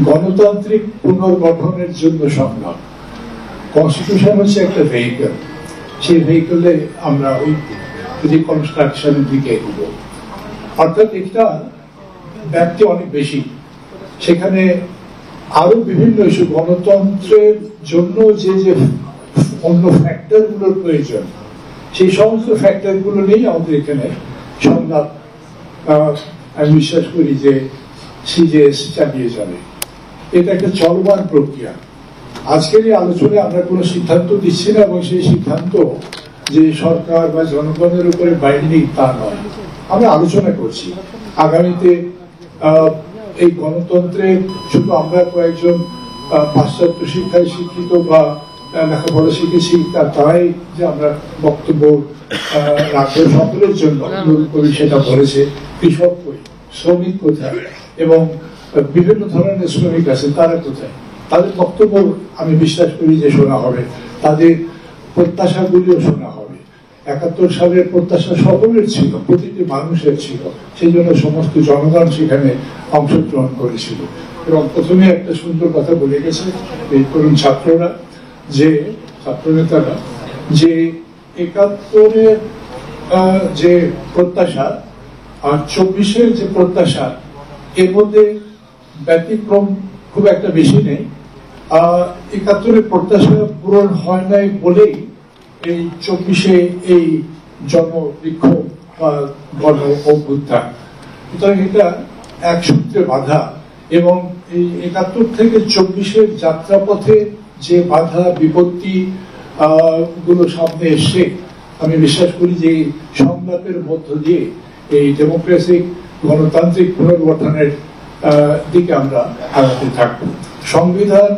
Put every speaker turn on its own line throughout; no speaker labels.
গণতান্ত্রিক পুনর্গঠনের জন্য সংগ্রাম। কনস্টিটিউশন হচ্ছে একটা ভেহিকল, সেই ভেহিকলে আমরা ওই রিকনস্ট্রাকশনের দিকে এগোবো। অর্থাৎ এটা ব্যাপ্তি অনেক বেশি, সেখানে আরো বিভিন্ন ইস্যু, গণতন্ত্রের জন্য যে যে অন্য ফ্যাক্টর গুলোর প্রয়োজন, সেই সমস্ত ফ্যাক্টর গুলো নিয়েই আমাদের এখানে সংলাপ আমি বিশ্বাস করি যে সিজেএস চালিয়ে যাবে। এটা একটা চলমান প্রক্রিয়া। আজকের এই আলোচনায় আমরা কোনো সিদ্ধান্ত দিচ্ছি না, এবং সেই সিদ্ধান্ত যে সরকার বা জনগণের উপরে বাইন্ডিং তা নয়। আমরা আলোচনা করছি আগামীতে এই গণতন্ত্রে শুধু আমরা কয়েকজন পাশ্চাত্য শিক্ষায় শিক্ষিত বা লেখাপড়া শিখেছি তাই যে আমরা বক্তব্য রাখবো সকলের জন্য। কবি সেটা বলেছে, কৃষক কই, শ্রমিক কোথায়, এবং বিভিন্ন ধরনের শ্রমিক আছে, তারা কোথায়, তাদের বক্তব্য আমি বিশ্বাস করি যে শোনা হবে, তাদের প্রত্যাশাগুলিও শোনা হবে। ৭১ সালের প্রত্যাশা সকলের ছিল, প্রতিটি মানুষের ছিল, সেই জন্য সমস্ত জনগণ সেখানে অংশগ্রহণ করেছিল। এবং প্রথমে একটা সুন্দর কথা বলে গেছে এই তরুণ ছাত্ররা, যে ছাত্রনেতারা, যে ৭১-এর যে প্রত্যাশা আর ২৪-এর যে প্রত্যাশা, এর মধ্যে ব্যতিক্রম খুব একটা বেশি নেই। ৭১-এর প্রত্যাশা পূরণ হয় নাই বলেই এই ২৪-এ এই জনবিক্ষোভ বা গণ অভ্যুত্থান। সুতরাং এটা এক সূত্রে বাধা, এবং এই ৭১ থেকে ২৪-এর যাত্রাপথে যে বাধা বিপত্তি গুলো সামনে এসে, আমি বিশ্বাস করি যে এই সংলাপের মধ্য দিয়ে এই ডেমোক্রেসিক গণতান্ত্রিক পুনর্গঠনের দিকে আমরা আগাতে থাকবো। সংবিধান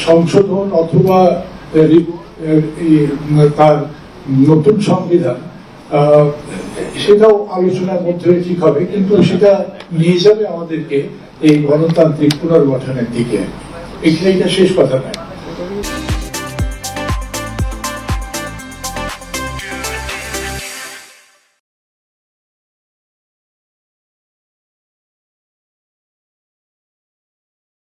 সংশোধন অথবা তার নতুন সংবিধান, সেটাও আলোচনার মধ্যে ঠিক হবে, কিন্তু সেটা নিয়ে যাবে আমাদেরকে এই গণতান্ত্রিক পুনর্গঠনের দিকে। এটা শেষ কথা নয়।